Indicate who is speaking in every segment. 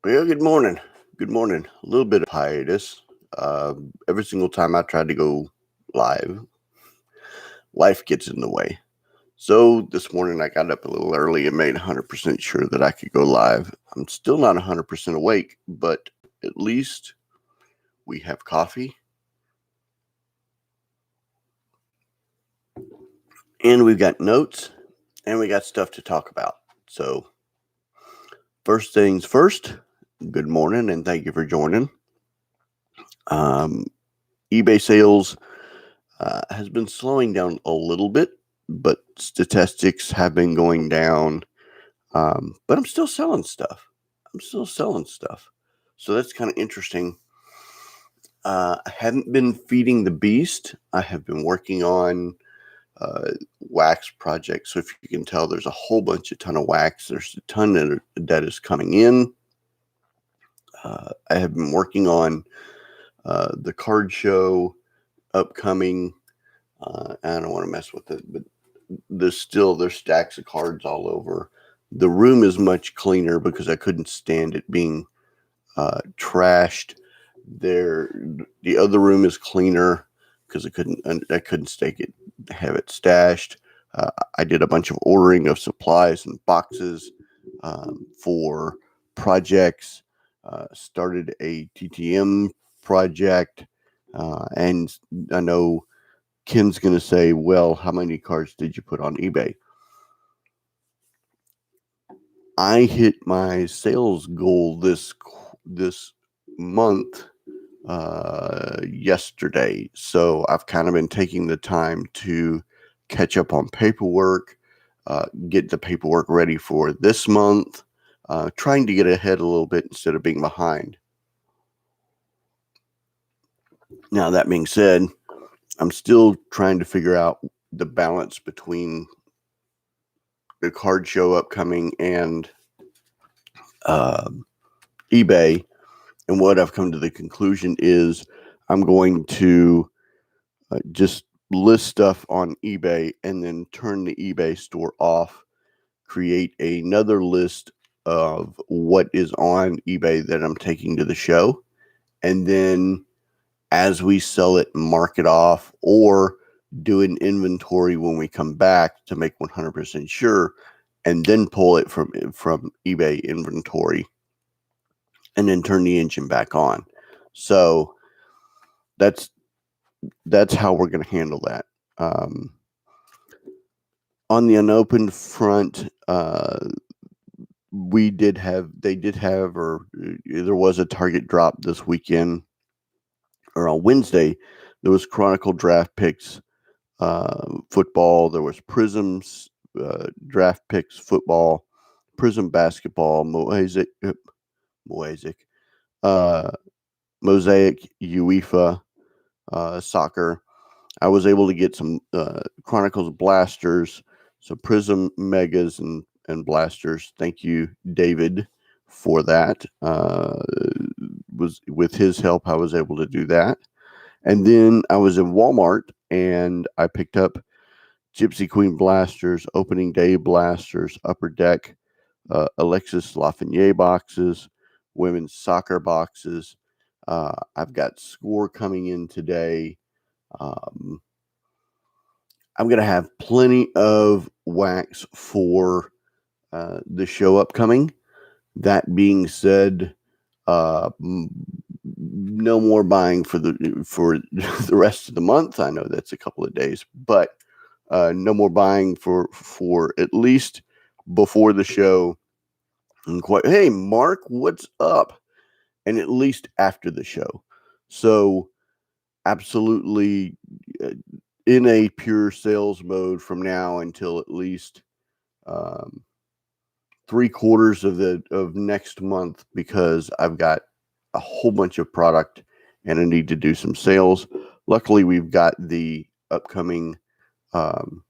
Speaker 1: Well, good morning. Good morning. A little bit of hiatus. Every single time I try to go live, life gets in the way. So this morning I got up a little early and made 100% sure that I could go live. I'm still not 100% awake, but at least we have coffee and we've got notes and we got stuff to talk about. So, first things first, good morning and thank you for joining. eBay sales has been slowing down a little bit, but statistics have been going down. But I'm still selling stuff. So that's kind of interesting. I haven't been feeding the beast. I have been working on wax projects. So if you can tell, there's a whole ton of wax. There's a ton that is coming in. I have been working on the card show upcoming. I don't want to mess with it, but there's stacks of cards all over. The room is much cleaner because I couldn't stand it being trashed. The other room is cleaner because I couldn't have it stashed. I did a bunch of ordering of supplies and boxes for projects. Started a TTM project, and I know Ken's going to say, well, how many cards did you put on eBay? I hit my sales goal this month yesterday. So I've kind of been taking the time to catch up on paperwork, get the paperwork ready for this month, trying to get ahead a little bit instead of being behind. Now, that being said, I'm still trying to figure out the balance between the card show upcoming and eBay. And what I've come to the conclusion is I'm going to just list stuff on eBay and then turn the eBay store off, create another list of what is on eBay that I'm taking to the show. And then as we sell it, mark it off or do an inventory when we come back to make 100% sure, and then pull it from eBay inventory and then turn the engine back on. So that's how we're going to handle that. On the unopened front, there was a target drop this weekend, or on Wednesday. There was Chronicle draft picks, football. There was Prisms draft picks, football, Prism basketball, Mosaic, UEFA, soccer. I was able to get some Chronicles blasters, so Prism megas and blasters. Thank you, David, for that. Was with his help, I was able to do that. And then I was in Walmart and I picked up Gypsy Queen blasters, opening day blasters, upper deck, Alexis Lafreniere boxes, women's soccer boxes. I've got Score coming in today. I'm going to have plenty of wax for the show upcoming. That being said, no more buying for the rest of the month. I know that's a couple of days, but no more buying for at least before the show. And hey, Mark, what's up? And at least after the show. So absolutely in a pure sales mode from now until at least 3/4 of next month, because I've got a whole bunch of product and I need to do some sales. Luckily, we've got the upcoming card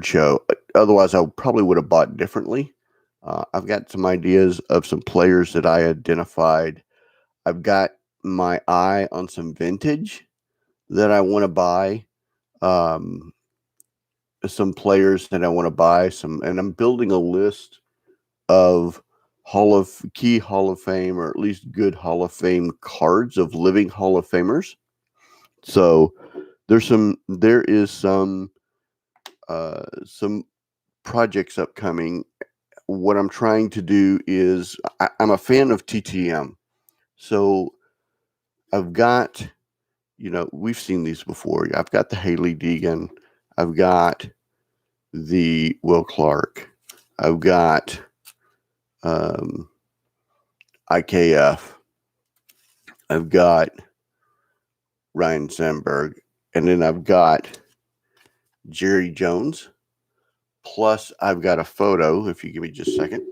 Speaker 1: show. Otherwise, I probably would have bought differently. I've got some ideas of some players that I identified. I've got my eye on some vintage that I want to buy. Some players that I want to buy and I'm building a list of key Hall of Fame, or at least good Hall of Fame cards of living Hall of Famers. So there is some projects upcoming. What I'm trying to do is I'm a fan of TTM. So I've got, we've seen these before. I've got the Haley Deegan. I've got the Will Clark. I've got IKF. I've got Ryan Sandberg. And then I've got Jerry Jones. Plus, I've got a photo, if you give me just a second.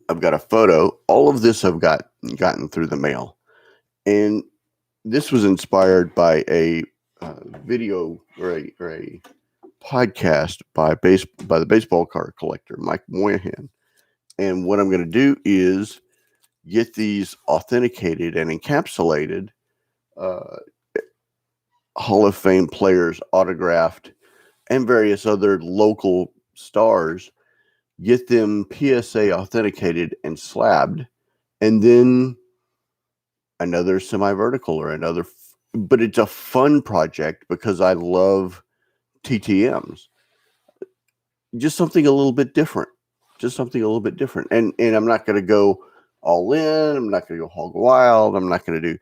Speaker 1: I've got a photo. All of this I've gotten through the mail. And this was inspired by a video or a podcast by the baseball card collector, Mike Moynihan. And what I'm going to do is get these authenticated and encapsulated Hall of Fame players autographed and various other local stars, get them PSA authenticated and slabbed, and then another semi-vertical or another, but it's a fun project because I love TTMs. Just something a little bit different. And I'm not going to go all in. I'm not going to go hog wild. I'm not going to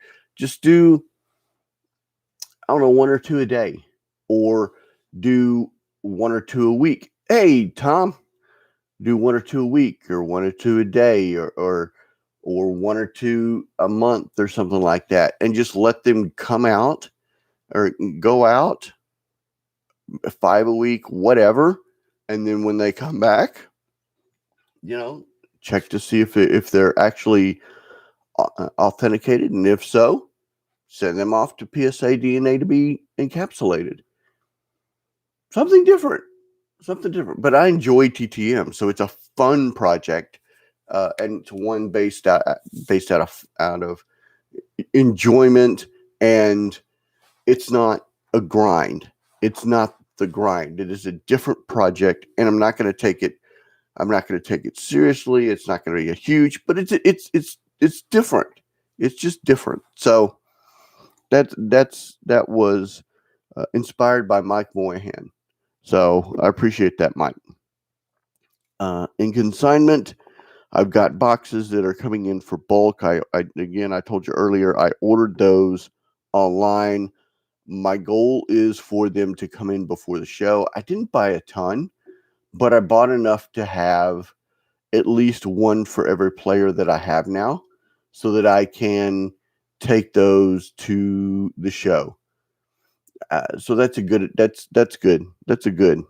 Speaker 1: do, I don't know, one or two a day, or do one or two a week. Hey, Tom, do one or two a week, or one or two a day, or one or two a month, or something like that, and just let them come out or go out 5 a week, whatever. And then when they come back, check to see if they're actually authenticated, and if so, send them off to PSA DNA to be encapsulated. Something different. But I enjoy TTM, so it's a fun project, and it's one based out of enjoyment, and it's not a grind. It's not the grind. It is a different project, and I'm not going to take it seriously. It's not going to be a huge, but it's different. It's just different. So that was inspired by Mike Moynihan. So I appreciate that, Mike. In consignment, I've got boxes that are coming in for bulk. I told you earlier, I ordered those online. My goal is for them to come in before the show. I didn't buy a ton, but I bought enough to have at least one for every player that I have now, so that I can take those to the show. So that's good. That's a good.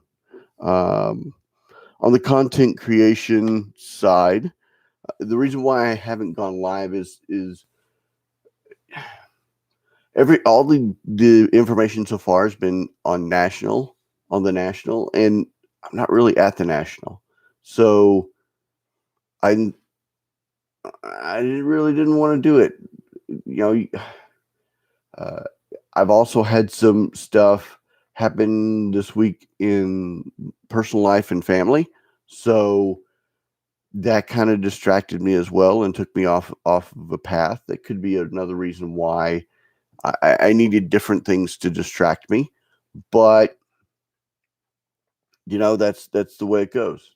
Speaker 1: On the content creation side, the reason why I haven't gone live is all the information so far has been on the national, and I'm not really at the national, so I really didn't want to do it. I've also had some stuff happen this week in personal life and family, so that kind of distracted me as well and took me off of a path. That could be another reason why I needed different things to distract me. But that's the way it goes.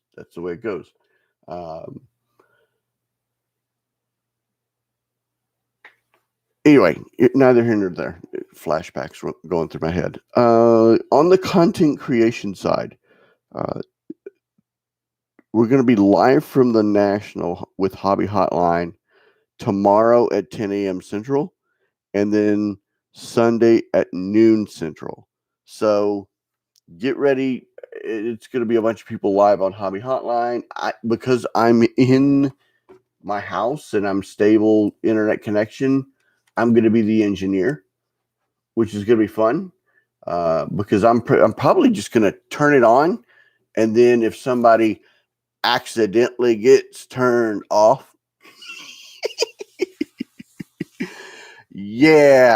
Speaker 1: Anyway, neither here nor there. Flashbacks were going through my head. On the content creation side, we're going to be live from the National with Hobby Hotline tomorrow at 10 a.m. Central, and then Sunday at noon Central. So get ready. It's going to be a bunch of people live on Hobby Hotline. Because I'm in my house and I'm stable internet connection, I'm going to be the engineer, which is going to be fun. Because I'm probably just going to turn it on, and then if somebody accidentally gets turned off,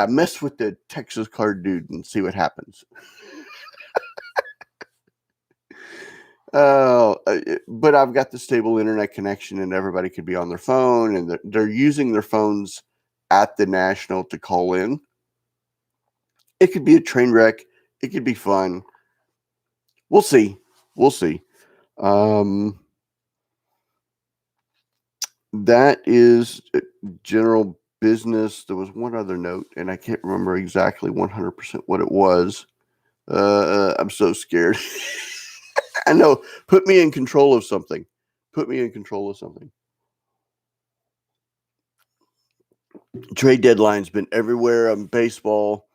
Speaker 1: mess with the Texas card dude and see what happens. But I've got the stable internet connection, and everybody could be on their phone, and they're using their phones at the National to call in. It could be a train wreck. It could be fun. We'll see. We'll see. That is general business. There was one other note, and I can't remember exactly 100% what it was. I'm so scared. I know. Put me in control of something. Put me in control of something. Trade deadline's been everywhere. Baseball,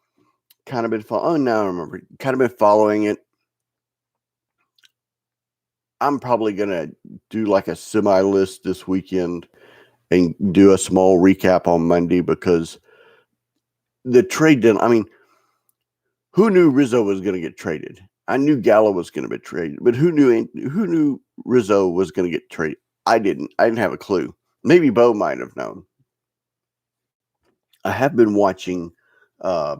Speaker 1: kind of been following. Oh, now I remember. Kind of been following it. I'm probably gonna do like a semi list this weekend and do a small recap on Monday, because the trade deadline. I mean, who knew Rizzo was going to get traded? I knew Gallo was going to be traded, but who knew Rizzo was going to get traded? I didn't. I didn't have a clue. Maybe Bo might have known. I have been watching Mike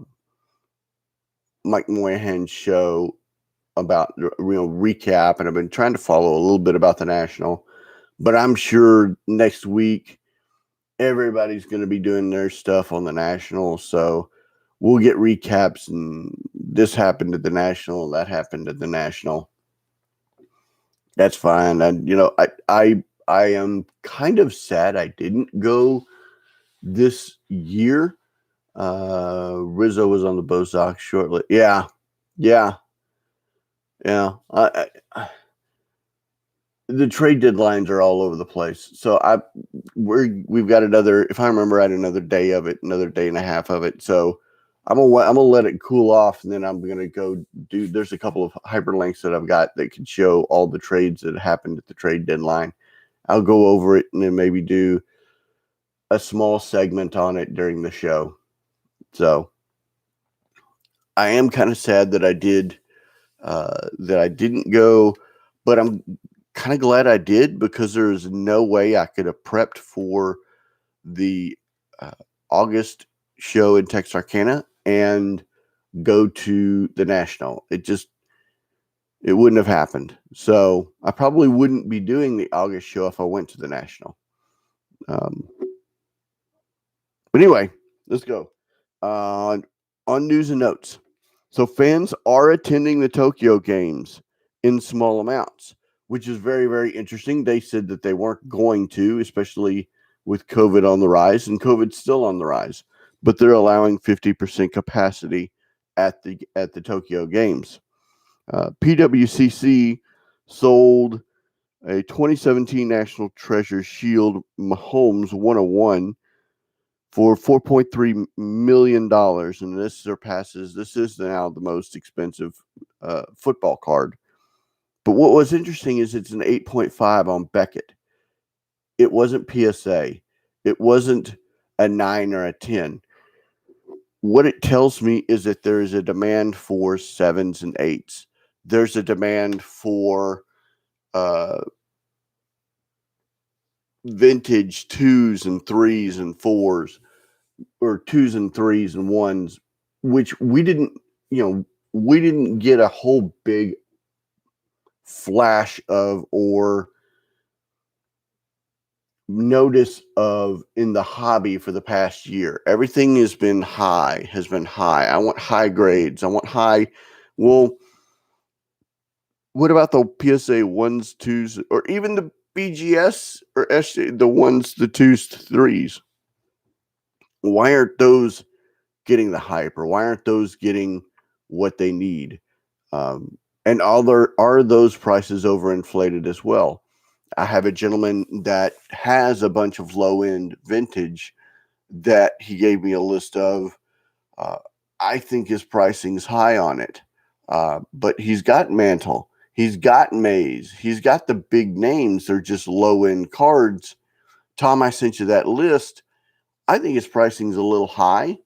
Speaker 1: Moynihan's show about recap, and I've been trying to follow a little bit about the National. But I'm sure next week everybody's going to be doing their stuff on the National, so we'll get recaps, and this happened at the National, that happened at the National. That's fine. And I am kind of sad I didn't go this year. Rizzo was on the Bo Sox shortly. Yeah. The trade deadlines are all over the place. So we've got another, if I remember right, another day of it, another day and a half of it. So I'm gonna let it cool off, and then I'm gonna go do. There's a couple of hyperlinks that I've got that can show all the trades that happened at the trade deadline. I'll go over it and then maybe do a small segment on it during the show. So I am kind of sad that I didn't go, but I'm kind of glad I did, because there's no way I could have prepped for the August show in Texarkana and go to the National. It wouldn't have happened. So I probably wouldn't be doing the August show if I went to the National. But anyway, let's go on news and notes. So fans are attending the Tokyo games in small amounts, which is very, very interesting. They said that they weren't going to, especially with COVID on the rise, and COVID's still on the rise, but they're allowing 50% capacity at the Tokyo games. PWCC sold a 2017 National Treasure Shield Mahomes 101 for $4.3 million. And this is now the most expensive football card. But what was interesting is it's an 8.5 on Beckett. It wasn't PSA. It wasn't a 9 or a 10. What it tells me is that there is a demand for 7s and 8s. There's a demand for vintage 2s and 3s and 4s, or 2s and 3s and 1s, which we didn't get a whole big flash of or notice of in the hobby for the past year. Everything has been high. I want high grades. I want high. Well, what about the PSA 1s, 2s, or even the BGS or SJ, the 1s, the 2s, 3s? Why aren't those getting the hype, or why aren't those getting what they need? And are those prices overinflated as well? I have a gentleman that has a bunch of low end vintage that he gave me a list of. I think his pricing is high on it, but he's got Mantle, he's got Maze, he's got the big names. They're just low end cards. Tom, I sent you that list. I think his pricing is a little high,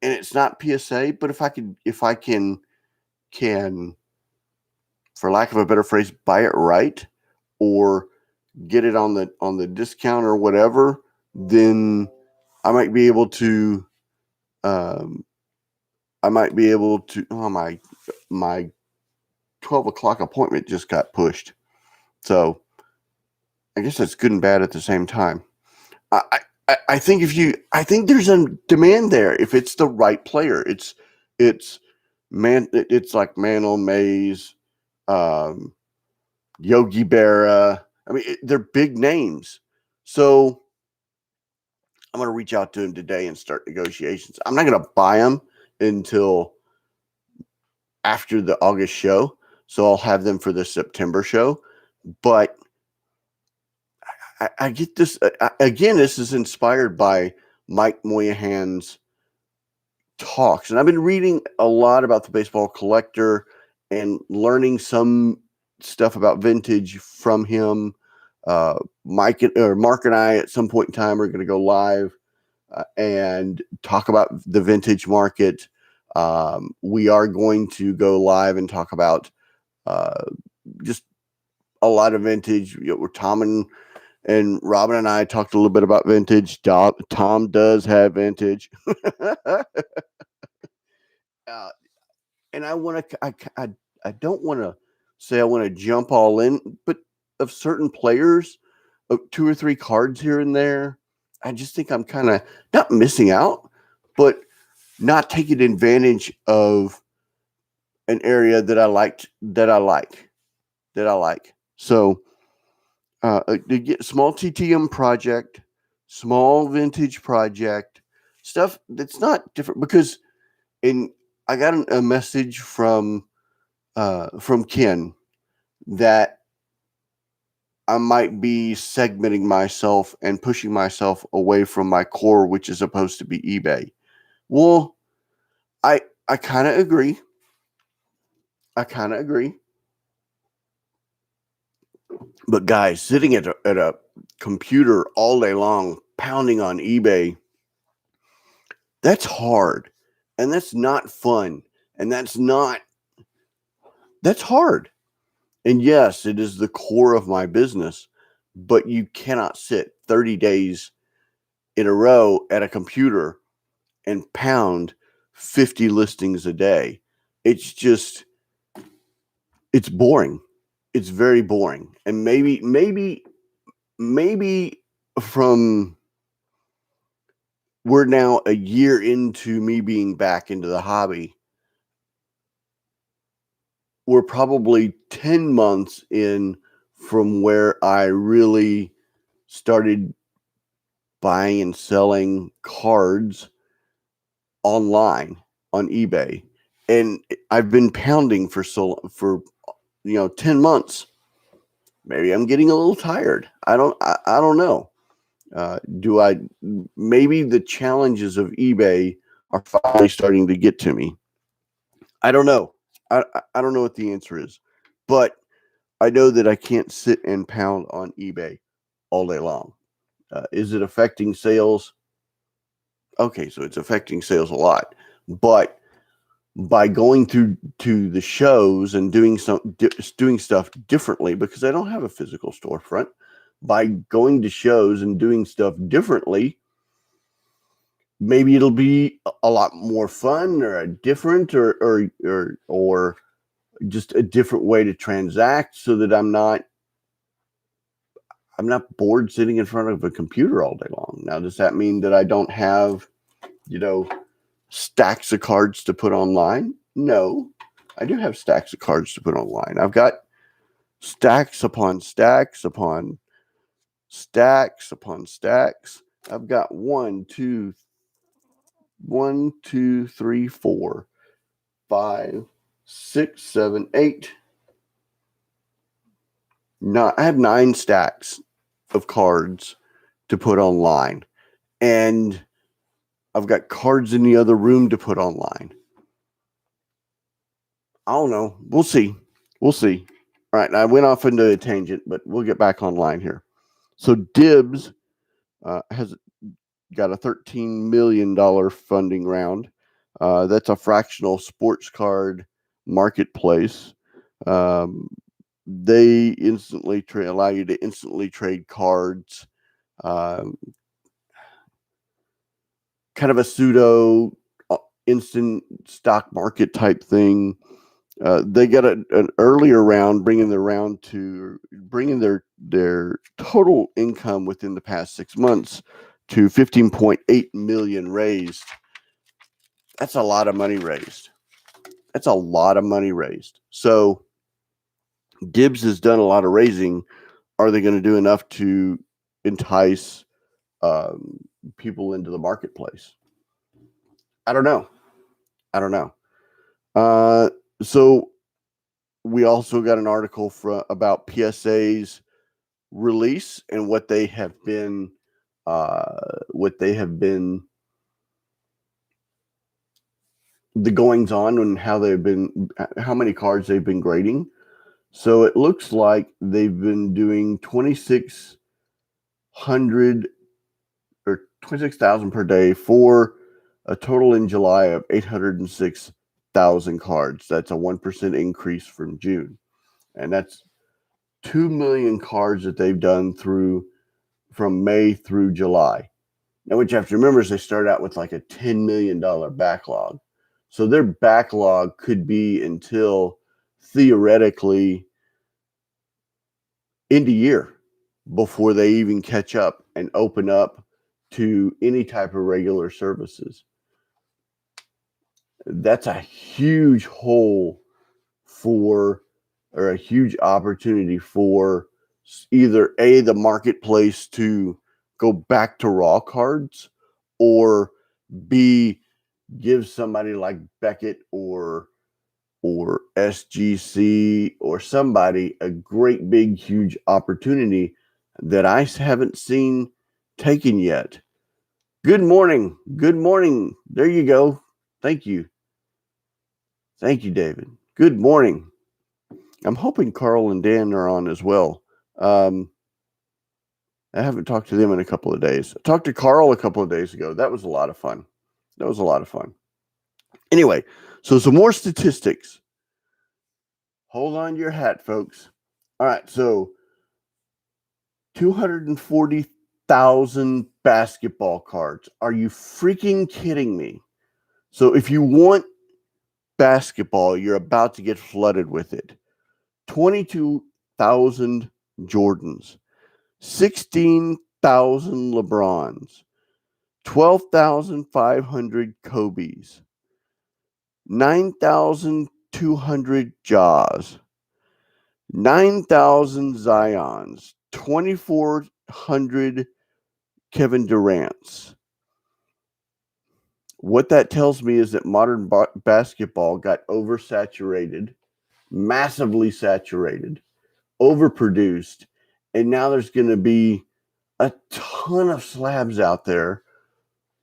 Speaker 1: and it's not PSA. But if I can, for lack of a better phrase, buy it right, or get it on the discount or whatever, then I might be able to. Oh, my 12 o'clock appointment just got pushed. So I guess that's good and bad at the same time. I think I think there's a demand there if it's the right player. It's like Mantle, Mays, Yogi Berra. I mean, they're big names. So I'm going to reach out to him today and start negotiations. I'm not going to buy them until after the August show. So I'll have them for the September show. But I get this. Again, this is inspired by Mike Moynihan's talks. And I've been reading a lot about the baseball collector and learning some stuff about vintage from him. Mark and I at some point in time are going to go live and talk about the vintage market. We are going to go live and talk about just a lot of vintage. Tom and Robin and I talked a little bit about vintage. Tom does have vintage. And I want to, I don't want to say I want to jump all in, but of certain players, of 2 or 3 cards here and there, I just think I'm kind of not missing out, but not taking advantage of an area that I like. So, to get small TTM project, small vintage project, stuff that's not different because I got a message from Ken that I might be segmenting myself and pushing myself away from my core, which is supposed to be eBay. Well, I kind of agree. But guys, sitting at a computer all day long, pounding on eBay, that's hard, and that's not fun, and that's hard. And yes, it is the core of my business, but you cannot sit 30 days in a row at a computer and pound 50 listings a day. It's boring. It's very boring. And maybe from we're now a year into me being back into the hobby. We're probably 10 months in from where I really started buying and selling cards online on eBay. And I've been pounding for 10 months. Maybe I'm getting a little tired. I don't know. Maybe the challenges of eBay are finally starting to get to me. I don't know. I don't know what the answer is, but I know that I can't sit and pound on eBay all day long. Is it affecting sales? Okay, so it's affecting sales a lot, but by going to the shows and doing stuff differently, because I don't have a physical storefront, by going to shows and doing stuff differently, maybe it'll be a lot more fun or a different or just a different way to transact, so that I'm not bored sitting in front of a computer all day long. Now, does that mean that I don't have, stacks of cards to put online? No, I do have stacks of cards to put online. I've got stacks upon stacks upon stacks upon stacks. I've got 1, 2, 3, 4, 5, 6, 7, 8. I have 9 stacks of cards to put online, and I've got cards in the other room to put online. I don't know. We'll see. All right. I went off into a tangent, but we'll get back online here. So Dibs has got a $13 million funding round. That's a fractional sports card marketplace. They instantly allow you to instantly trade cards. Kind of a pseudo instant stock market type thing. They got an earlier round, bringing their total income within the past 6 months to 15.8 million raised. That's a lot of money raised. So Gibbs has done a lot of raising. Are they going to do enough to entice people into the marketplace? I don't know. So we also got an article about PSA's release and what they have been the goings on and how many cards they've been grading. So it looks like they've been doing 2,600 or 26,000 per day for a total in July of 806,000 cards. That's a 1% increase from June. And that's 2 million cards that they've done from May through July. Now, what you have to remember is they started out with like a $10 million backlog. So their backlog could be until theoretically end of year before they even catch up and open up to any type of regular services. That's a huge hole or a huge opportunity for either the marketplace to go back to raw cards, or B, give somebody like Beckett or SGC or somebody a great big huge opportunity that I haven't seen taken yet. Good morning. There you go. Thank you, David. Good morning. I'm hoping Carl and Dan are on as well. I haven't talked to them in a couple of days. I talked to Carl a couple of days ago. That was a lot of fun. Anyway, so some more statistics. Hold on to your hat, folks. All right, so 240,000 basketball cards. Are you freaking kidding me? So if you want basketball, you're about to get flooded with it. 22,000 Jordans, 16,000 LeBrons, 12,500 Kobe's, 9,200 Jaws, 9,000 Zions, 2,400 Kevin Durant's. What that tells me is that modern basketball got oversaturated, massively saturated, overproduced, and now there's going to be a ton of slabs out there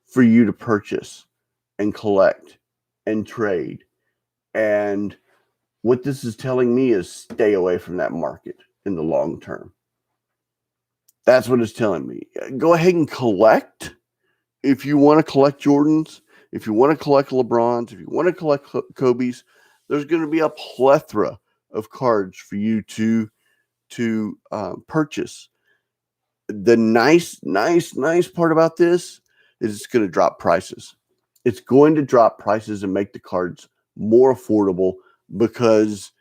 Speaker 1: for you to purchase and collect and trade. And what this is telling me is stay away from that market in the long term. That's what it's telling me. Go ahead and collect. If you want to collect Jordans, if you want to collect LeBrons, if you want to collect Kobe's, there's going to be a plethora of cards for you to purchase. The nice part about this is it's going to drop prices. It's going to drop prices and make the cards more affordable because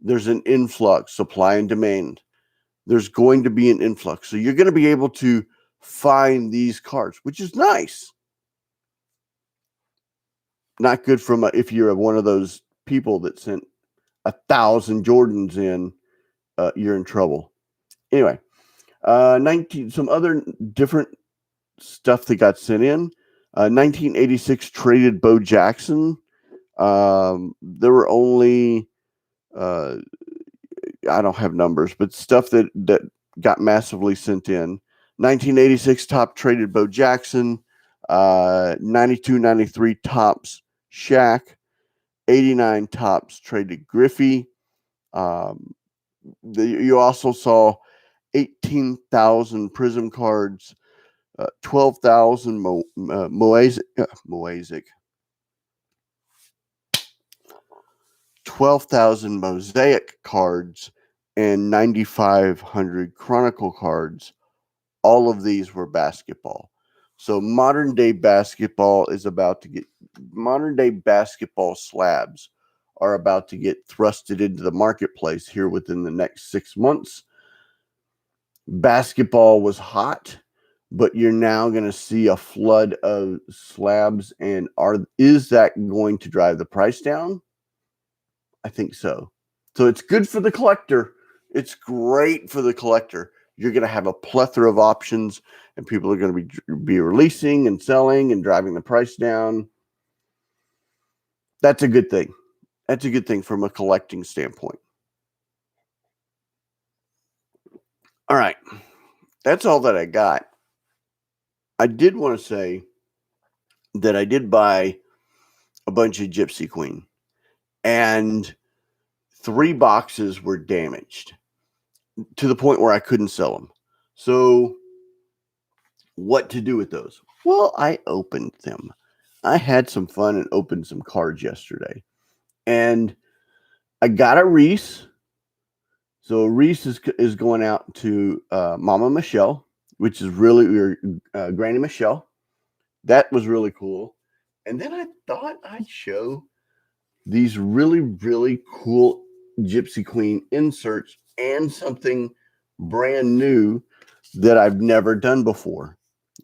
Speaker 1: there's an influx, supply and demand. There's going to be an influx. So you're going to be able to find these cards, which is nice. Not good if you're one of those people that sent 1,000 Jordans in, you're in trouble. Anyway, some other different stuff that got sent in. 1986 traded Bo Jackson. There were only, I don't have numbers, but stuff that got massively sent in. 1986 top traded Bo Jackson. 92-93 tops Shaq. 89 tops traded Griffey. You also saw 18,000 Prism cards, 12,000 Mosaic, 12,000 Mosaic cards, and 9,500 Chronicle cards. All of these were basketball. So modern day basketball slabs are about to get thrusted into the marketplace here within the next 6 months. Basketball was hot, but you're now going to see a flood of slabs. And is that going to drive the price down? I think so. So it's good for the collector. It's great for the collector. You're going to have a plethora of options, and people are going to be releasing and selling and driving the price down. That's a good thing. That's a good thing from a collecting standpoint. All right. That's all that I got. I did want to say that I did buy a bunch of Gypsy Queen, and 3 boxes were damaged to the point where I couldn't sell them. So what to do with those? Well, I opened them. I had some fun and opened some cards yesterday. And I got a Reese. So Reese is going out to Mama Michelle, which is really Granny Michelle. That was really cool. And then I thought I'd show these really, really cool Gypsy Queen inserts and something brand new that I've never done before.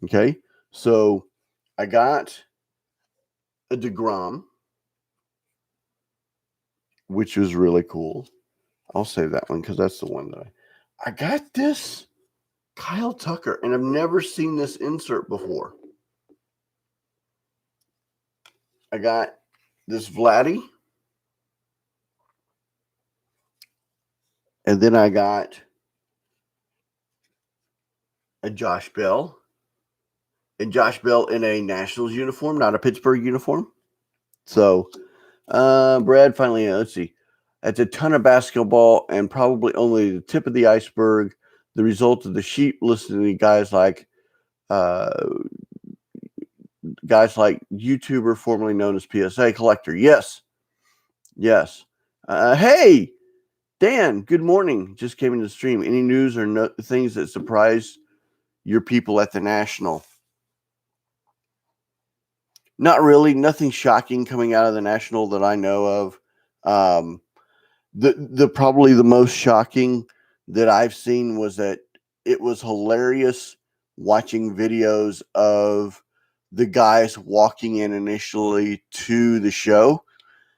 Speaker 1: Okay, so I got a DeGrom, which was really cool. I'll save that one because that's the one that I got this Kyle Tucker, and I've never seen this insert before. I got this Vladdy, and then I got a Josh Bell, and Josh Bell in a Nationals uniform, not a Pittsburgh uniform. So, Brad, finally, let's see. That's a ton of basketball and probably only the tip of the iceberg. The result of the sheep listening to guys like YouTuber formerly known as PSA Collector. Yes. Hey, Dan, good morning. Just came into the stream. Any news or things that surprised your people at the National? Not really. Nothing shocking coming out of the National that I know of. The probably the most shocking that I've seen was that it was hilarious watching videos of the guys walking in initially to the show.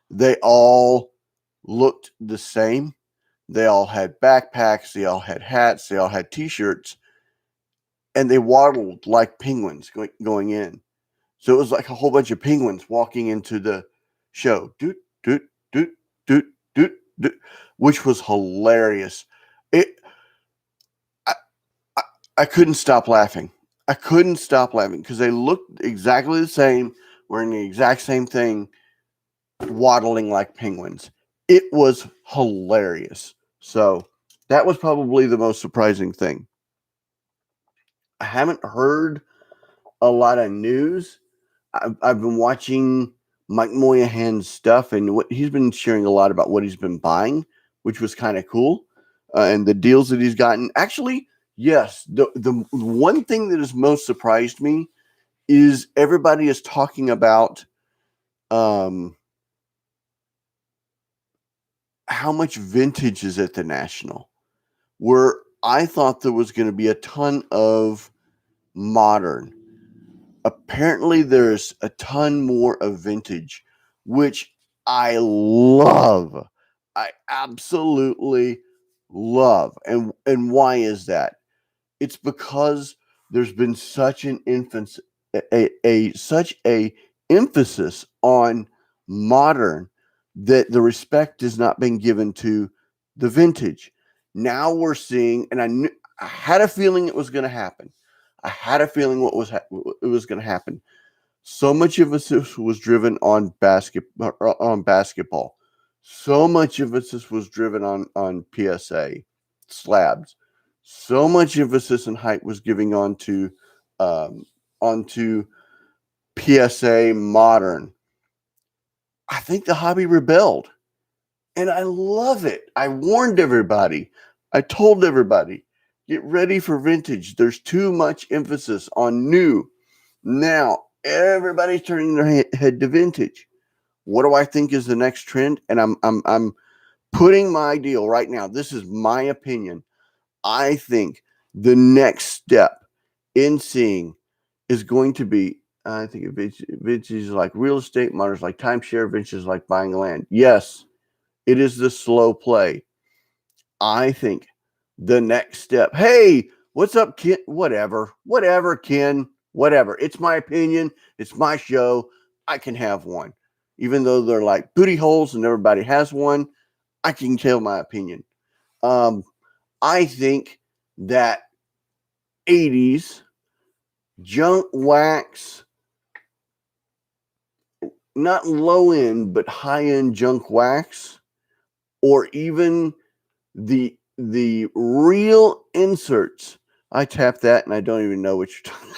Speaker 1: They all looked the same. They all had backpacks. They all had hats. They all had T-shirts. And they waddled like penguins going in. So it was like a whole bunch of penguins walking into the show. Doot, doot, doot, doot, doot, doot, which was hilarious. I couldn't stop laughing. I couldn't stop laughing because they looked exactly the same, wearing the exact same thing, waddling like penguins. It was hilarious. So that was probably the most surprising thing. I haven't heard a lot of news. I've been watching Mike Moynihan's stuff, and what he's been sharing a lot about what he's been buying, which was kind of cool, and the deals that he's gotten. Actually, yes, the one thing that has most surprised me is everybody is talking about how much vintage is at the National, where I thought there was going to be a ton of modern. Apparently, there's a ton more of vintage, which I love. I absolutely love. And why is that? It's because there's been such an such a emphasis on modern that the respect has not been given to the vintage. Now we're seeing, and I had a feeling it was going to happen. I had a feeling it was going to happen. So much of us was driven on basketball. So much of us was driven on PSA slabs. So much emphasis and hype was giving onto PSA modern. I think the hobby rebelled, and I love it. I warned everybody. I told everybody, get ready for vintage. There's too much emphasis on new. Now, everybody's turning their head to vintage. What do I think is the next trend? And I'm putting my deal right now. This is my opinion. I think the next step in seeing is going to be, I think vintage like real estate, modern like timeshare, vintage like buying land. Yes, it is the slow play. I think the next step, hey, what's up, Ken? Whatever, Ken, whatever. It's my opinion. It's my show. I can have one. Even though they're like booty holes and everybody has one, I can tell my opinion. I think that 80s junk wax, not low end, but high end junk wax, or even the real inserts. I tap that and I don't even know what you're talking about.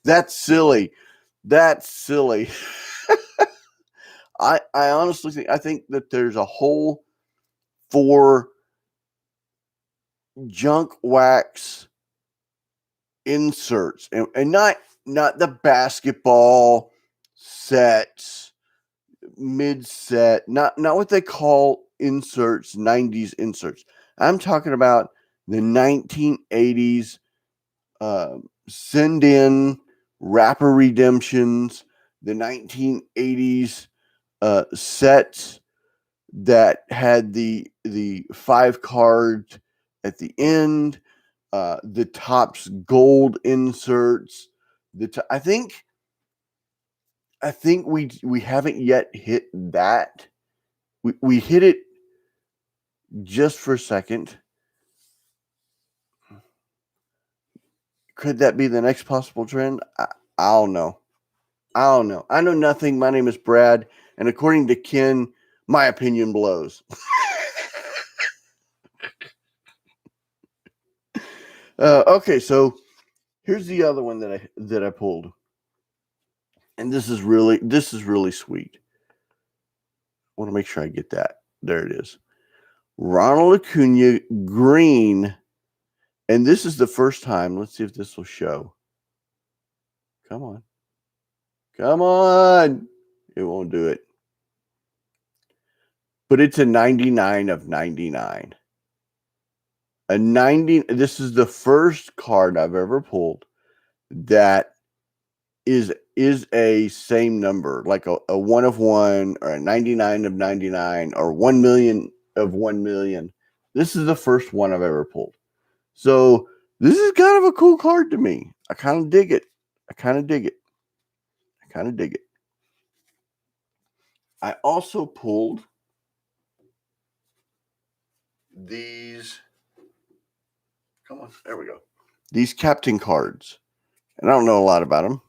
Speaker 1: That's silly. I honestly think that there's a hole for junk wax inserts and not the basketball sets, mid set, not what they call inserts, 90s inserts. I'm talking about the 1980s send in rapper redemptions, the 1980s sets that had the 5 cards at the end, the Topps gold inserts. I think we haven't yet hit that. We hit it just for a second. Could that be the next possible trend? I don't know. I know nothing. My name is Brad, and according to Ken, my opinion blows. Okay, so here's the other one that I pulled, and this is really sweet. I want to make sure I get that. There it is. Ronald Acuna green, and this is the first time. Let's see if this will show. Come on. It won't do it. But it's a 99 of 99. A 90. This is the first card I've ever pulled that is a same number, like a 1 of 1 or a 99 of 99 or 1 million of 1 million. This is the first one I've ever pulled. So this is kind of a cool card to me. I kind of dig it. I also pulled these. Come on, there we go. These captain cards. And I don't know a lot about them.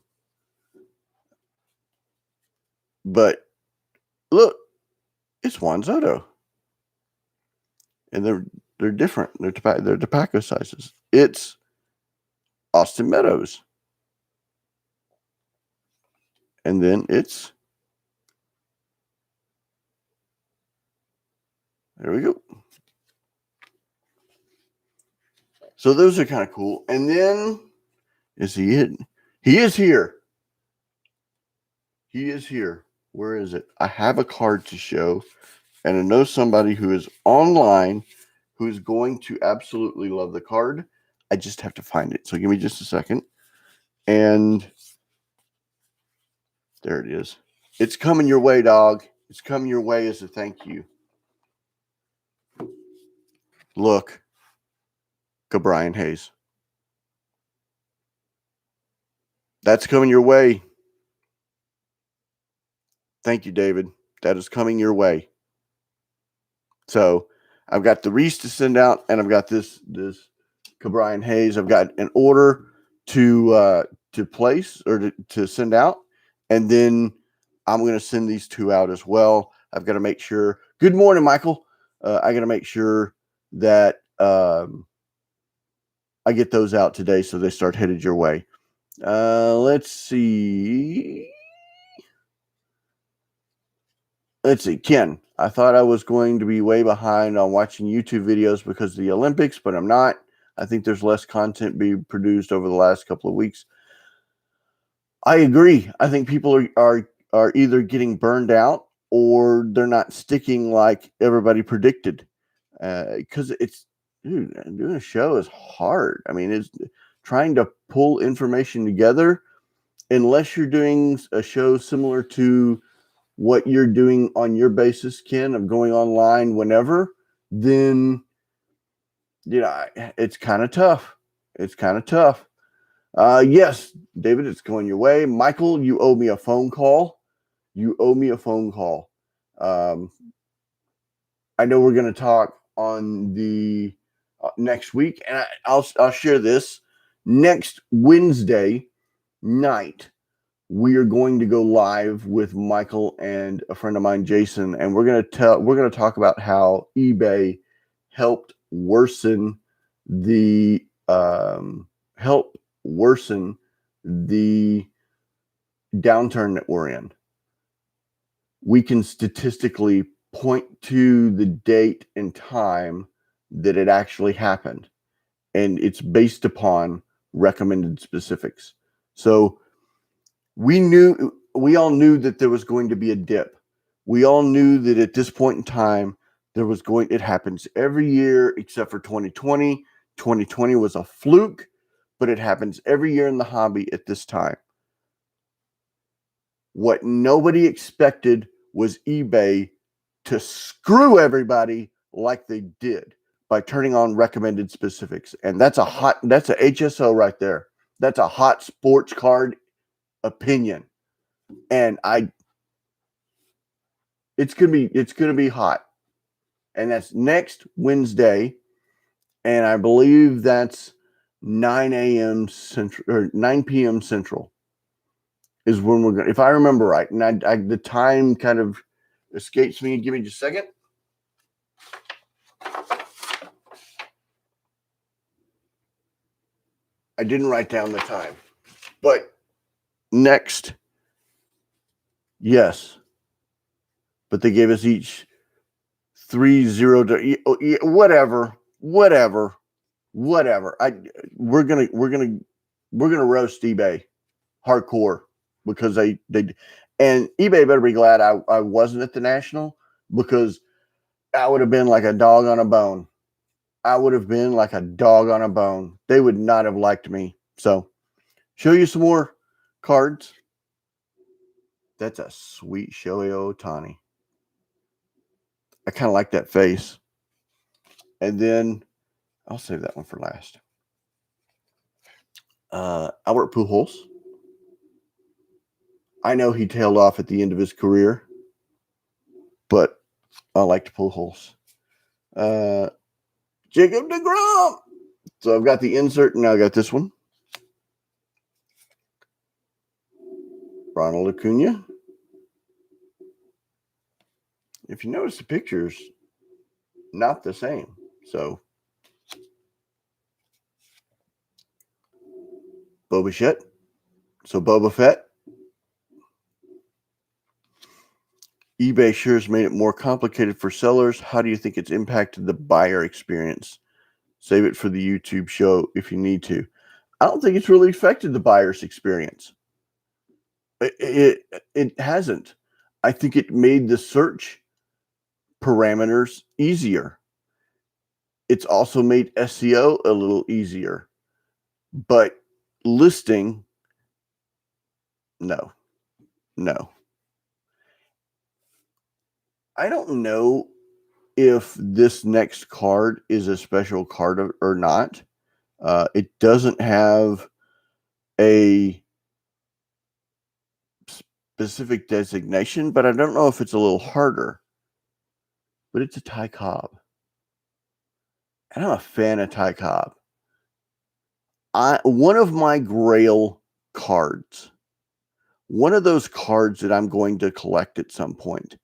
Speaker 1: But look, it's Juan Soto. And they're different. They're tobacco sizes. It's Austin Meadows. And then it's, there we go. So those are kind of cool. And then, is he in? He is here. Where is it? I have a card to show, and I know somebody who is online who is going to absolutely love the card. I just have to find it. So give me just a second. And there it is. It's coming your way, dog. It's coming your way as a thank you. Look, Brian Hayes. That's coming your way. Thank you, David. That is coming your way. So I've got the Reese to send out, and I've got this Brian Hayes. I've got an order to place or to send out, and then I'm going to send these 2 out as well. I've got to make sure. Good morning, Michael. I got to make sure that I get those out today so they start headed your way. Let's see. Ken, I thought I was going to be way behind on watching YouTube videos because of the Olympics, but I'm not. I think there's less content being produced over the last couple of weeks. I agree. I think people are either getting burned out or they're not sticking like everybody predicted. Because it's, dude, doing a show is hard. I mean, it's trying to pull information together. Unless you're doing a show similar to what you're doing on your basis, Ken, of going online whenever, then it's kind of tough. It's kind of tough. Yes, David, it's going your way. Michael, you owe me a phone call. You owe me a phone call. Um, I know we're going to talk on the next week, and I'll share this. Next Wednesday night, we are going to go live with Michael and a friend of mine, Jason, and we're going to talk about how eBay helped worsen the the downturn that we're in. We can statistically point to the date and time that it actually happened, and it's based upon recommended specifics. So we all knew that there was going to be a dip. We all knew that at this point in time, it happens every year except for 2020. 2020 was a fluke, but it happens every year in the hobby at this time. What nobody expected was eBay to screw everybody like they did by turning on recommended specifics. And that's a HSO right there. That's a hot sports card opinion. And it's gonna be hot. And that's next Wednesday. And I believe that's 9 a.m. Central or 9 p.m. Central is when we're going to, if I remember right. And the time kind of escapes me. Give me just a second. I didn't write down the time. But next, yes. But they gave us each 3-0 to whatever. We're gonna roast eBay hardcore because they and eBay better be glad I wasn't at the National, because I would have been like a dog on a bone. They would not have liked me. So, show you some more cards. That's a sweet Shohei Ohtani. I kind of like that face. And then I'll save that one for last. Albert Pujols. I know he tailed off at the end of his career, but I like Pujols. Jacob deGrom. So I've got the insert, and now I got this one. Ronald Acuna. If you notice, the picture's not the same. So Boba Fett. So Boba Fett. eBay sure has made it more complicated for sellers. How do you think it's impacted the buyer experience? Save it for the YouTube show if you need to. I don't think it's really affected the buyer's experience. It hasn't. I think it made the search parameters easier. It's also made SEO a little easier. But listing, no. I don't know if this next card is a special card or not. It doesn't have a specific designation, but I don't know if it's a little harder. But it's a Ty Cobb. And I'm a fan of Ty Cobb. One of my Grail cards, one of those cards that I'm going to collect at some point,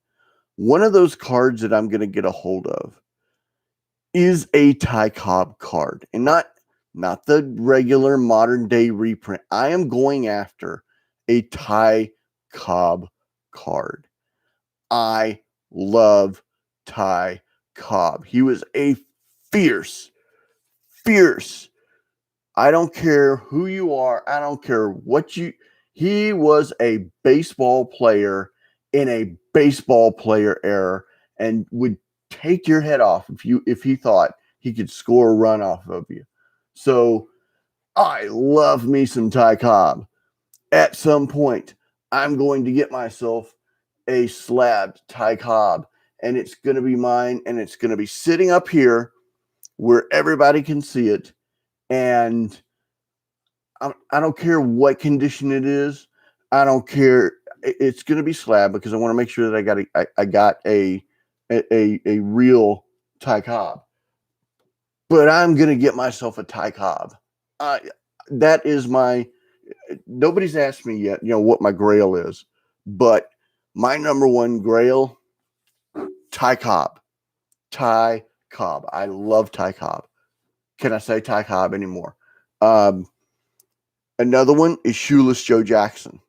Speaker 1: one of those cards that I'm going to get a hold of is a Ty Cobb card, and not the regular modern day reprint. I am going after a Ty Cobb card. I love Ty Cobb. He was a fierce. I don't care who you are. I don't care what He was a baseball player in a baseball player era and would take your head off if he thought he could score a run off of you. So I love me some Ty Cobb. At some point, I'm going to get myself a Slab Ty Cobb, and it's going to be mine, and it's going to be sitting up here where everybody can see it. And I don't care what condition it is. I don't care. It's going to be Slab because I want to make sure that I got a real Ty Cobb. But I'm going to get myself a Ty Cobb. That is my. Nobody's asked me yet, what my Grail is, but my number one Grail, Ty Cobb. Ty Cobb. I love Ty Cobb. Can I say Ty Cobb anymore? Another one is Shoeless Joe Jackson.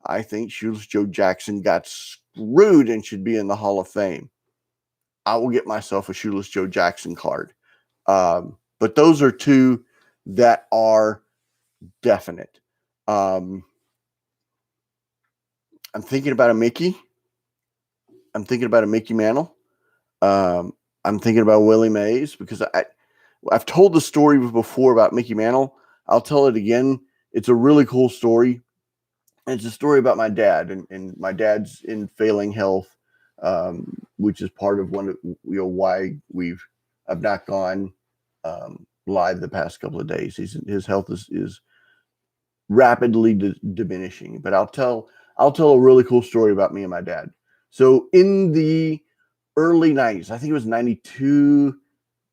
Speaker 1: I think Shoeless Joe Jackson got screwed and should be in the Hall of Fame. I will get myself a Shoeless Joe Jackson card. But those are two that are definite. I'm thinking about a Mickey. I'm thinking about a Mickey Mantle. I'm thinking about Willie Mays because I've told the story before about Mickey Mantle. I'll tell it again. It's a really cool story. It's a story about my dad, and my dad's in failing health, which is part of why I've not gone live the past couple of days. His health is rapidly diminishing. But I'll tell a really cool story about me and my dad. So in the early 90s, I think it was 92,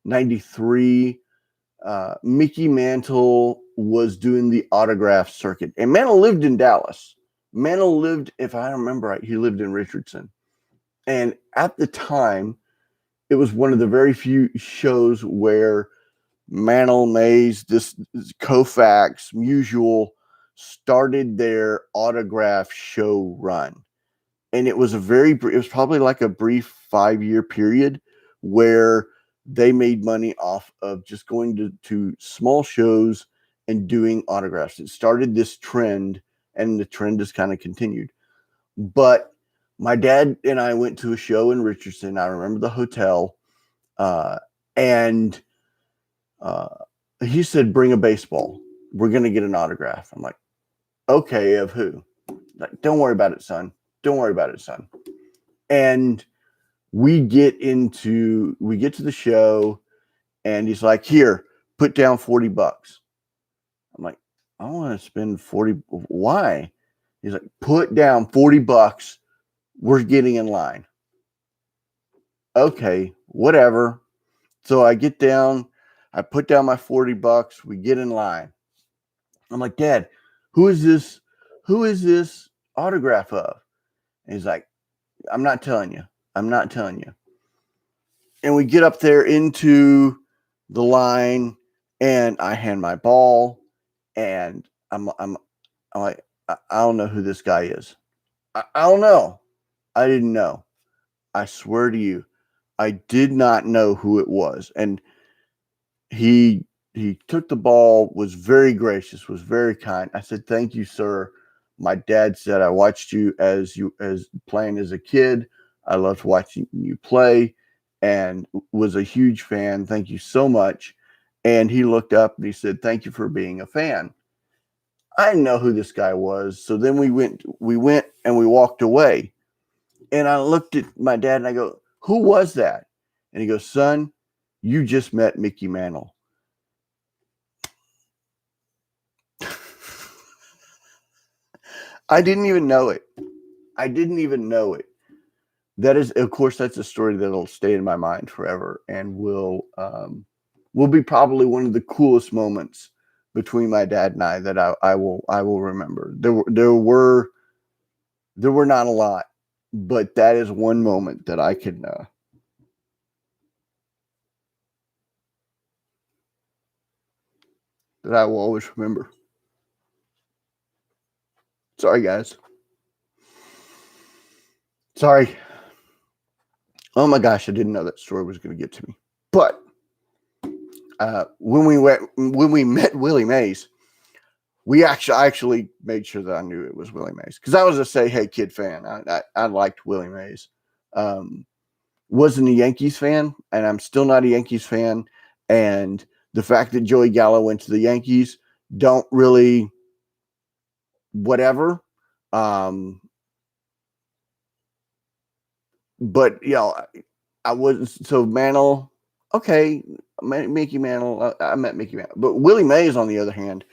Speaker 1: 93, Mickey Mantle was doing the autograph circuit. And Mantle lived in Dallas. Mantle lived, if I remember right, he lived in Richardson. And at the time, it was one of the very few shows where Mantle, Mays, this Koufax, Musial started their autograph show run. And it was it was probably like a brief 5-year period where they made money off of just going to small shows and doing autographs. It started this trend, and the trend has kind of continued. But my dad and I went to a show in Richardson. I remember the hotel, and he said, "Bring a baseball. We're going to get an autograph." I'm like, "Okay, of who?" Like, "Don't worry about it, son. Don't worry about it, son." And we get to the show, and he's like, "Here, put down $40. I'm like, "I don't want to spend 40. Why?" He's like, "Put down $40. We're getting in line." Okay, whatever. So I get down, I put down my $40. We get in line. I'm like, "Dad, who is this? Who is this autograph of?" And he's like, "I'm not telling you. I'm not telling you." And we get up there into the line, and I hand my ball, and I'm like, I don't know who this guy is. I don't know. I didn't know. I swear to you, I did not know who it was. And he took the ball, was very gracious, was very kind. I said, "Thank you, sir. My dad said I watched you as playing as a kid. I loved watching you play and was a huge fan. Thank you so much." And he looked up and he said, "Thank you for being a fan." I didn't know who this guy was. So then we went and we walked away. And I looked at my dad and I go, "Who was that?" And he goes, "Son, you just met Mickey Mantle." I didn't even know it. I didn't even know it. That is, of course, that's a story that'll stay in my mind forever and will be probably one of the coolest moments between my dad and I that I will remember. There were not a lot, but that is one moment that I can that I will always remember. Sorry, guys. Sorry. Oh my gosh, I didn't know that story was going to get to me. But when we met Willie Mays, I actually made sure that I knew it was Willie Mays because I was a Say Hey Kid fan. I liked Willie Mays. Wasn't a Yankees fan, and I'm still not a Yankees fan. And the fact that Joey Gallo went to the Yankees don't really whatever. But I wasn't so Mantle. Okay, Mickey Mantle. I met Mickey Mantle, but Willie Mays, on the other hand,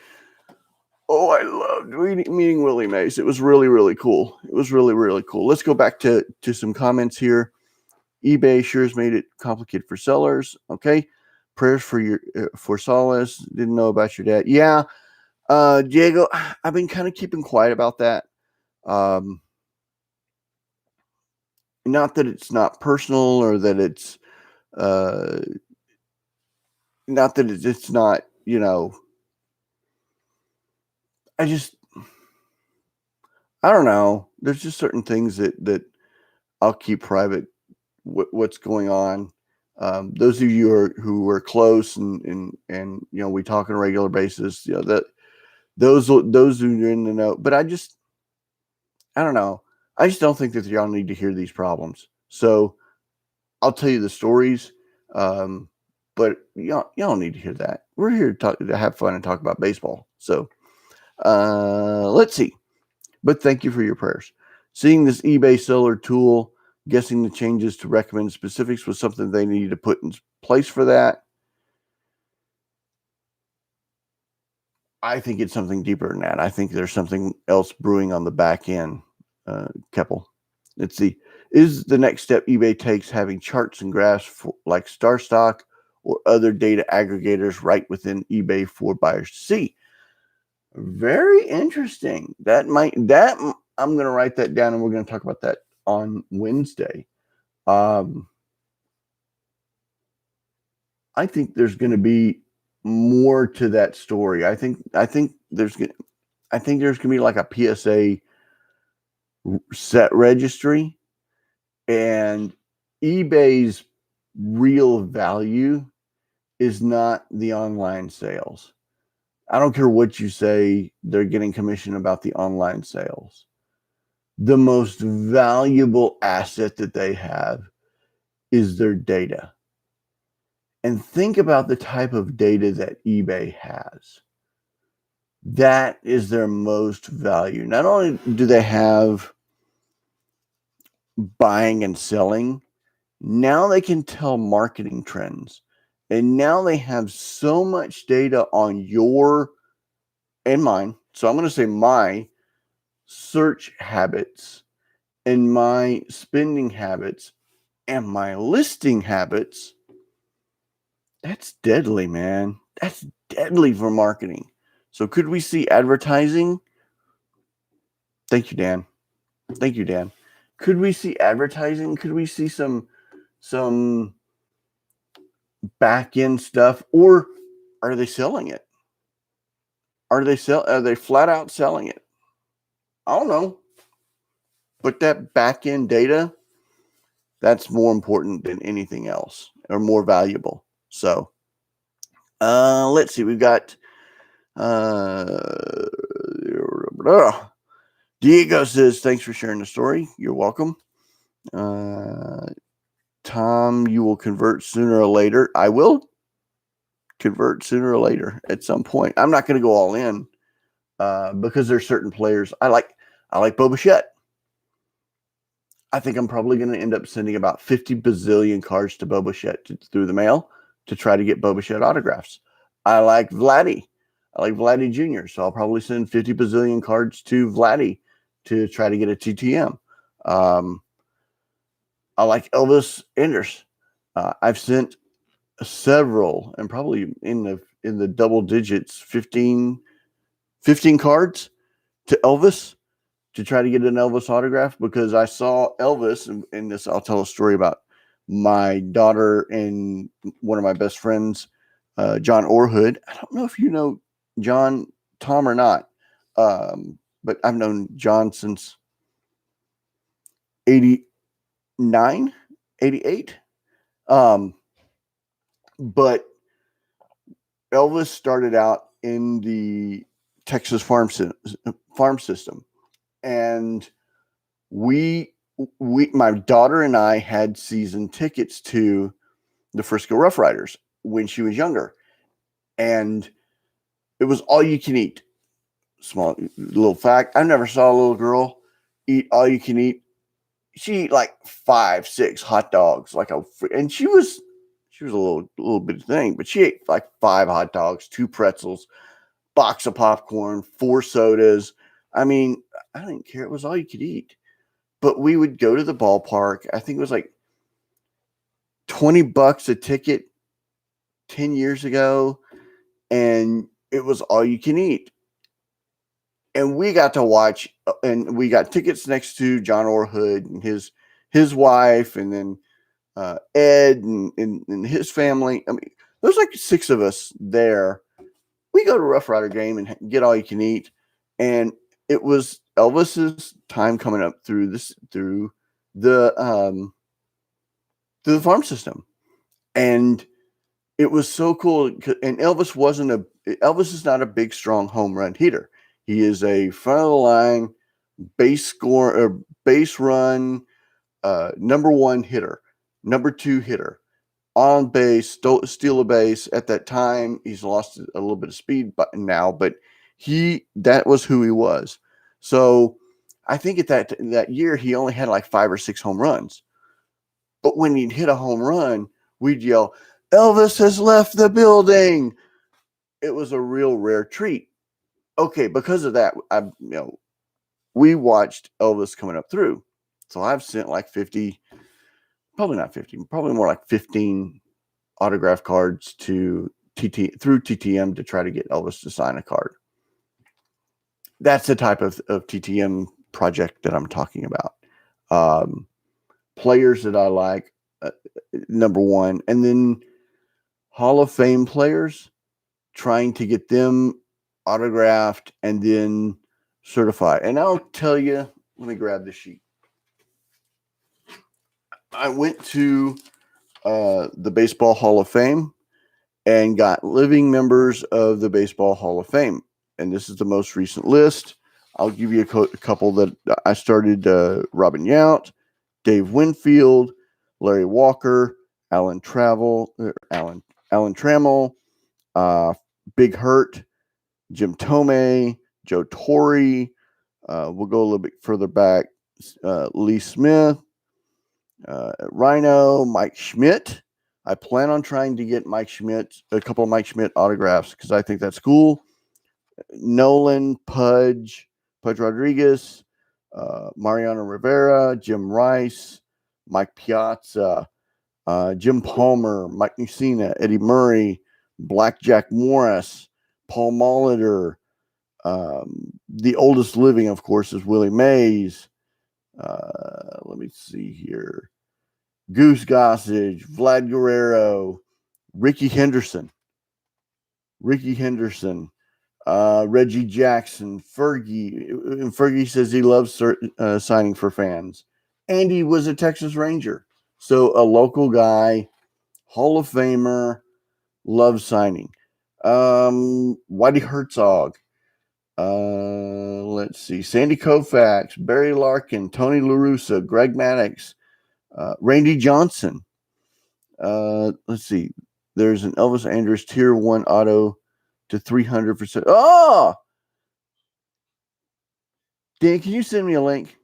Speaker 1: oh, I loved meeting Willie Mays. It was really, really cool. It was really, really cool. Let's go back to some comments here. eBay sure has made it complicated for sellers. Okay, prayers for solace. Didn't know about your dad. Yeah, Diego, I've been kind of keeping quiet about that. Not that it's not personal or that it's not that it's not, I don't know. There's just certain things that I'll keep private. What's going on? Those of you who are close and we talk on a regular basis. That those who are in the know. But I don't know. I just don't think that y'all need to hear these problems. So I'll tell you the stories. But y'all don't need to hear that. We're here to have fun and talk about baseball. So let's see. But thank you for your prayers. Seeing this eBay seller tool, guessing the changes to recommend specifics was something they needed to put in place for that. I think it's something deeper than that. I think there's something else brewing on the back end, Keppel. Let's see. Is the next step eBay takes having charts and graphs like StarStock or other data aggregators right within eBay for buyers to see? Very interesting. I'm going to write that down and we're going to talk about that on Wednesday. I think there's going to be more to that story. I think there's going to be like a PSA set registry, and eBay's real value is not the online sales. I don't care what you say, they're getting commission about the online sales. The most valuable asset that they have is their data. And think about the type of data that eBay has. That is their most value. Not only do they have buying and selling, now they can tell marketing trends. And now they have so much data on your and mine. So I'm going to say my search habits and my spending habits and my listing habits. That's deadly, man. That's deadly for marketing. So could we see advertising? Thank you, Dan. Thank you, Dan. Could we see advertising? Could we see some back end stuff, or are they selling it? Are they flat out selling it? I don't know. But that back end data, that's more important than anything else, or more valuable. So let's see. We've got Diego says, thanks for sharing the story. You're welcome. Tom, you will convert sooner or later. I will convert sooner or later at some point. I'm not going to go all in because there's certain players. I like Bo Bichette. I think I'm probably going to end up sending about 50 bazillion cards to Bo Bichette through the mail to try to get Bo Bichette autographs. I like Vladdy. I like Vladdy Jr., so I'll probably send 50 bazillion cards to Vladdy to try to get a TTM. I like Elvis Anders. I've sent several, and probably in the double digits, 15 cards to Elvis to try to get an Elvis autograph, because I saw Elvis, and this, I'll tell a story about my daughter and one of my best friends, John Orhood. I don't know if you know John, Tom, or not, but I've known John since 89, 88. But Elvis started out in the Texas farm system, and my daughter and I had season tickets to the Frisco Rough Riders when she was younger, and it was all you can eat. Small little fact: I never saw a little girl eat all you can eat. She ate like 5-6 hot dogs, and she was a little bit thing, but she ate like 5 hot dogs, 2 pretzels, box of popcorn, 4 sodas. I mean, I didn't care. It was all you could eat. But we would go to the ballpark. I think it was like $20 a ticket 10 years ago, and it was all you can eat. And we got to watch, and we got tickets next to John Orhood and his wife, and then Ed and his family. I mean, there's like 6 of us there. We go to Rough Rider game and get all you can eat, and it was Elvis's time coming up through the farm system, and it was so cool. And Elvis is not a big, strong home run hitter. He is a front of the line base run number 1 hitter, number 2 hitter, on base, steal a base. At that time, he's lost a little bit of speed now, but that was who he was. So I think at that year, he only had like 5 or 6 home runs. But when he'd hit a home run, we'd yell, "Elvis has left the building." It was a real rare treat. Okay, because of that, we watched Elvis coming up through. So I've sent like 50, probably not 50, probably more like 15 autograph cards through TTM to try to get Elvis to sign a card. That's the type of TTM project that I'm talking about. Players that I like, number 1, and then Hall of Fame players, trying to get them autographed and then certified. And I'll tell you, let me grab the sheet. I went to the Baseball Hall of Fame and got living members of the Baseball Hall of Fame. And this is the most recent list. I'll give you a couple that I started. Robin Yount, Dave Winfield, Larry Walker, Alan Trammell, Big Hurt, Jim Thome, Joe Torre. We'll go a little bit further back. Lee Smith, Rhino, Mike Schmidt. I plan on trying to get a couple of Mike Schmidt autographs because I think that's cool. Nolan, Pudge Rodriguez, Mariano Rivera, Jim Rice, Mike Piazza, Jim Palmer, Mike Mussina, Eddie Murray, Blackjack Morris, Paul Molitor. The oldest living, of course, is Willie Mays. Let me see here. Goose Gossage, Vlad Guerrero, Ricky Henderson, Reggie Jackson, Fergie. And Fergie says he loves signing for fans. Andy was a Texas Ranger. So a local guy, Hall of Famer, loves signing. Whitey Herzog. Let's see. Sandy Koufax, Barry Larkin, Tony La Russa, Greg Maddux, Randy Johnson. Let's see. There's an Elvis Andrus Tier 1 auto to 300%. Oh! Dan, can you send me a link?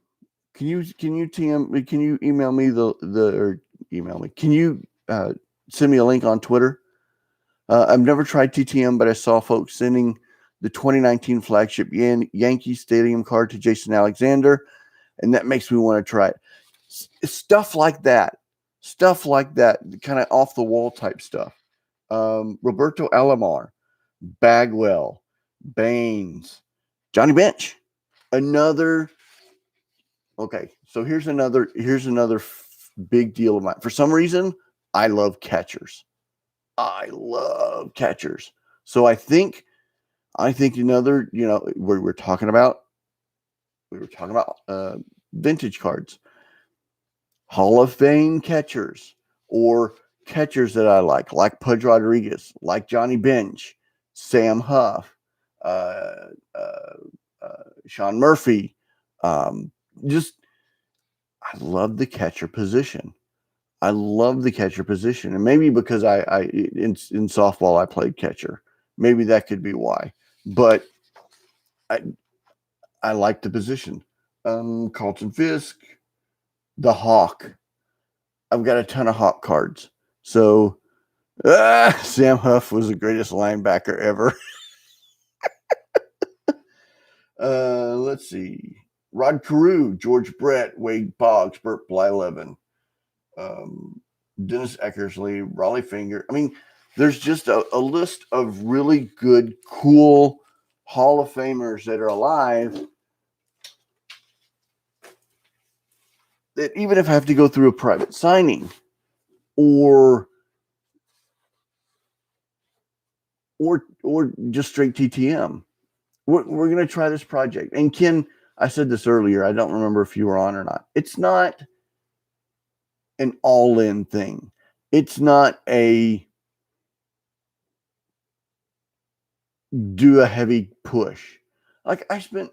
Speaker 1: Can you email me Can you send me a link on Twitter? I've never tried TTM, but I saw folks sending the 2019 flagship Yankee Stadium card to Jason Alexander, and that makes me want to try it. Stuff like that, kind of off the wall type stuff. Roberto Alomar, Bagwell, Baines, Johnny Bench. Okay, so here's another big deal of mine. For some reason, I love catchers. So I think another, we were talking about vintage cards, Hall of Fame catchers, or catchers that I like Pudge Rodriguez, like Johnny Bench, Sam Huff, Sean Murphy. Just, I love the catcher position. I love the catcher position, and maybe because I in softball I played catcher, maybe that could be why. But I like the position. Carlton Fisk, the Hawk. I've got a ton of Hawk cards. So Sam Huff was the greatest linebacker ever. Let's see. Rod Carew, George Brett, Wade Boggs, Burt Blyleven, Dennis Eckersley, Raleigh Finger. I mean, there's just a list of really good, cool Hall of Famers that are alive that even if I have to go through a private signing or just straight TTM, we're going to try this project. And Ken, I said this earlier, I don't remember if you were on or not. It's not an all-in thing. It's not a do a heavy push. Like, I spent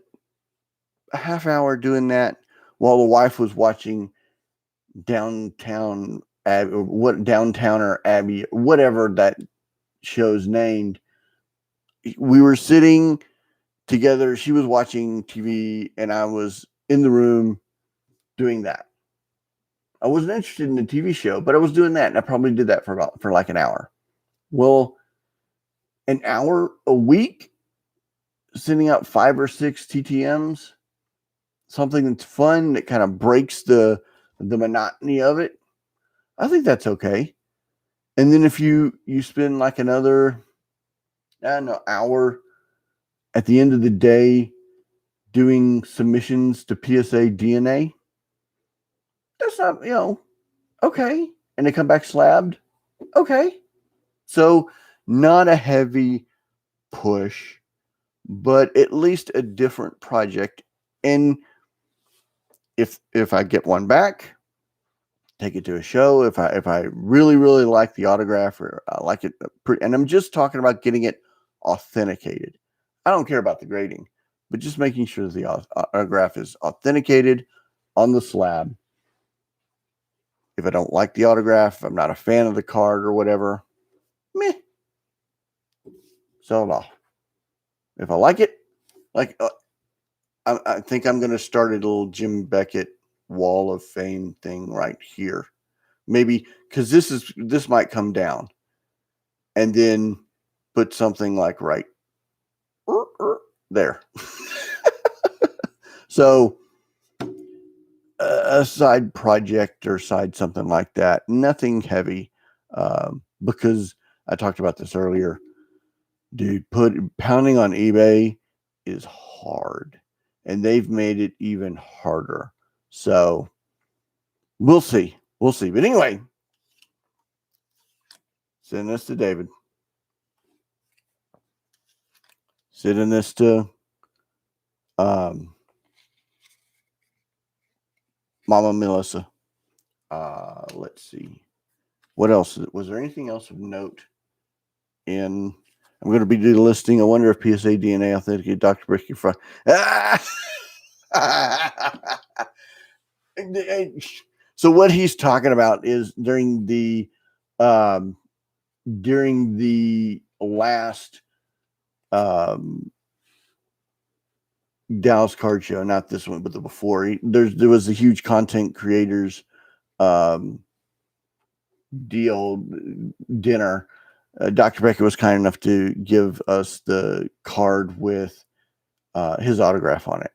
Speaker 1: a half hour doing that while the wife was watching Downtown Abbey, or what Downtowner Abbey, whatever that show's named. We were sitting together. She was watching TV, and I was in the room doing that. I wasn't interested in the TV show, but I was doing that, and I probably did that for like an hour. Well, an hour a week, sending out 5 or 6 TTMs, something that's fun that kind of breaks the monotony of it. I think that's okay. And then if you spend like another, I don't know, hour at the end of the day doing submissions to PSA DNA, that's not, okay. And they come back slabbed, okay. So not a heavy push, but at least a different project. And if I get one back, take it to a show. If I really, really like the autograph, or I like it, and I'm just talking about getting it authenticated. I don't care about the grading, but just making sure the autograph is authenticated on the slab. If I don't like the autograph, I'm not a fan of the card or whatever, meh, sell it off. If I like it, like I think I'm going to start a little Jim Beckett Wall of Fame thing right here. Maybe because this might come down, and then put something like right there. So a side project or side something like that. Nothing heavy, because I talked about this earlier. Dude, pounding on eBay is hard, and they've made it even harder. So we'll see. We'll see. But anyway, send this to David. Sending this to Mama Melissa. Let's see. What else? Was there anything else of note in... I'm going to be doing the listing. I wonder if PSA DNA authenticated Dr. Bricky Fry. So what he's talking about is during the last Dallas card show, not this one, but the before, there was a huge content creators deal dinner. Dr. Becker was kind enough to give us the card with his autograph on it.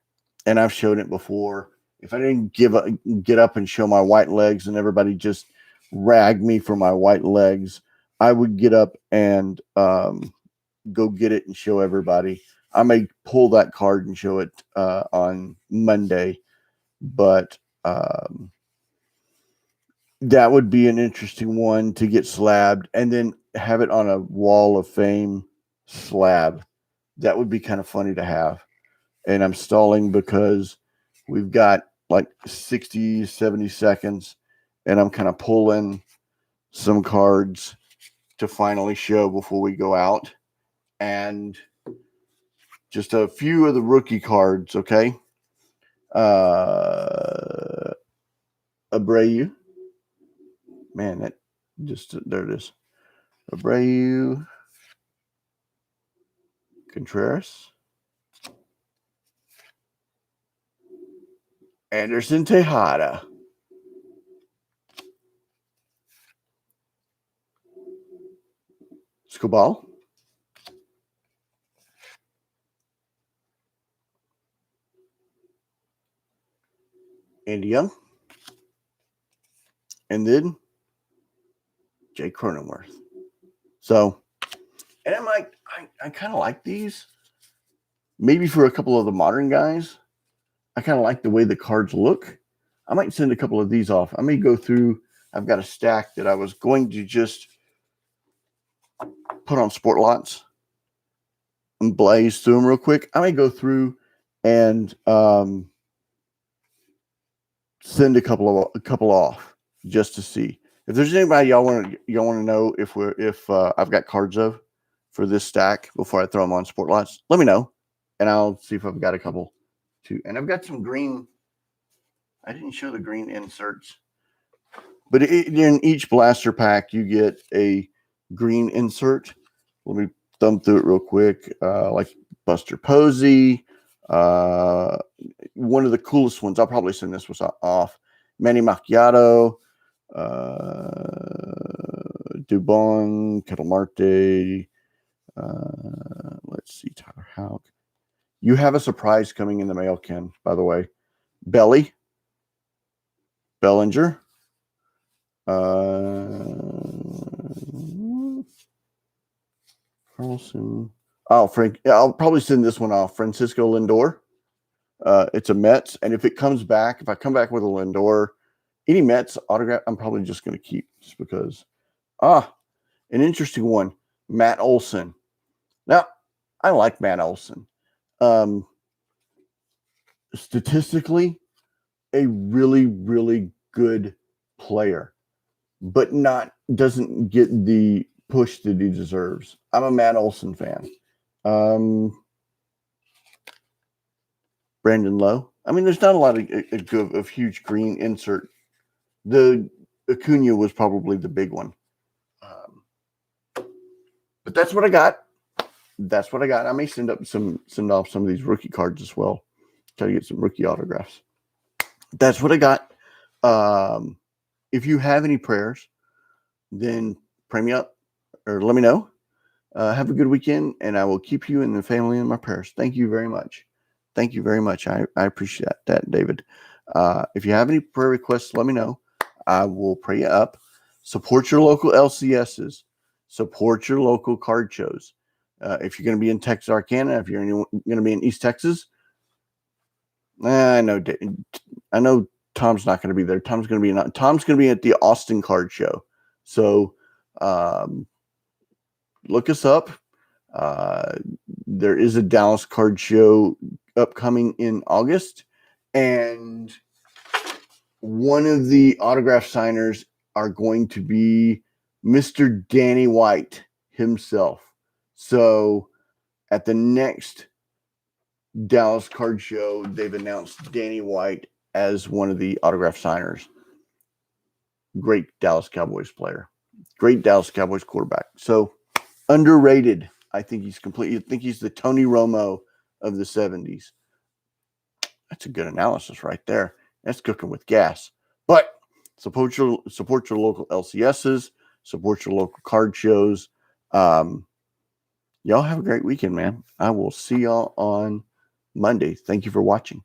Speaker 1: And I've shown it before. If I didn't get up and show my white legs and everybody just rag me for my white legs, I would get up and go get it and show everybody. I may pull that card and show it on Monday, but that would be an interesting one to get slabbed and then have it on a Wall of Fame slab. That would be kind of funny to have. And I'm stalling because we've got like 60, 70 seconds, and I'm kind of pulling some cards to finally show before we go out. And Just a few of the rookie cards, okay? Abreu. Man, that just, there it is. Abreu. Contreras. Anderson Tejada. Scobal. Andy Young. And then Jay Cronenworth. So, and I kind of like these. Maybe for a couple of the modern guys, I kind of like the way the cards look. I might send a couple of these off. I may go through. I've got a stack that I was going to just put on Sport Lots and blaze through them real quick. I may go through and send a couple off just to see if there's anybody y'all want to know if I've got cards of for this stack before I throw them on Sport Lots. Let me know, and I'll see if I've got a couple too. And I've got some green. I didn't show the green inserts, but in each blaster pack you get a green insert. Let me thumb through it real quick. Like Buster Posey. One of the coolest ones. I'll probably send this one off. Manny Macchiato, Dubon, Kettle Marte. Let's see, Tyler Houck. You have a surprise coming in the mail, Ken, by the way. Bellinger. Carlson. Oh, Frank. I'll probably send this one off. Francisco Lindor. It's a Mets. And if it comes back, if I come back with a Lindor, any Mets autograph, I'm probably just going to keep just because. An interesting one. Matt Olson. Now, I like Matt Olson. Statistically, a really, really good player, but doesn't get the push that he deserves. I'm a Matt Olson fan. Brandon Lowe. I mean, there's not a lot of huge green insert. The Acuna was probably the big one. But that's what I got. I may send off some of these rookie cards as well. Try to get some rookie autographs. That's what I got. If you have any prayers, then pray me up or let me know. Have a good weekend, and I will keep you and the family in my prayers. Thank you very much. Thank you very much. I appreciate that, David. If you have any prayer requests, let me know. I will pray you up. Support your local LCSs. Support your local card shows. If you're going to be in Texarkana, if you're going to be in East Texas, I know Tom's not going to be there. Tom's going to be at the Austin Card Show. So look us up. There is a Dallas Card Show upcoming in August, and one of the autograph signers are going to be Mr. Danny White himself. So at the next Dallas Card Show, they've announced Danny White as one of the autograph signers. Great Dallas Cowboys player. Great Dallas Cowboys quarterback. So underrated. I think he's the Tony Romo of the 70s. That's a good analysis right there. That's cooking with gas. But support your local LCSs. Support your local card shows. Y'all have a great weekend, man. I will see y'all on Monday. Thank you for watching.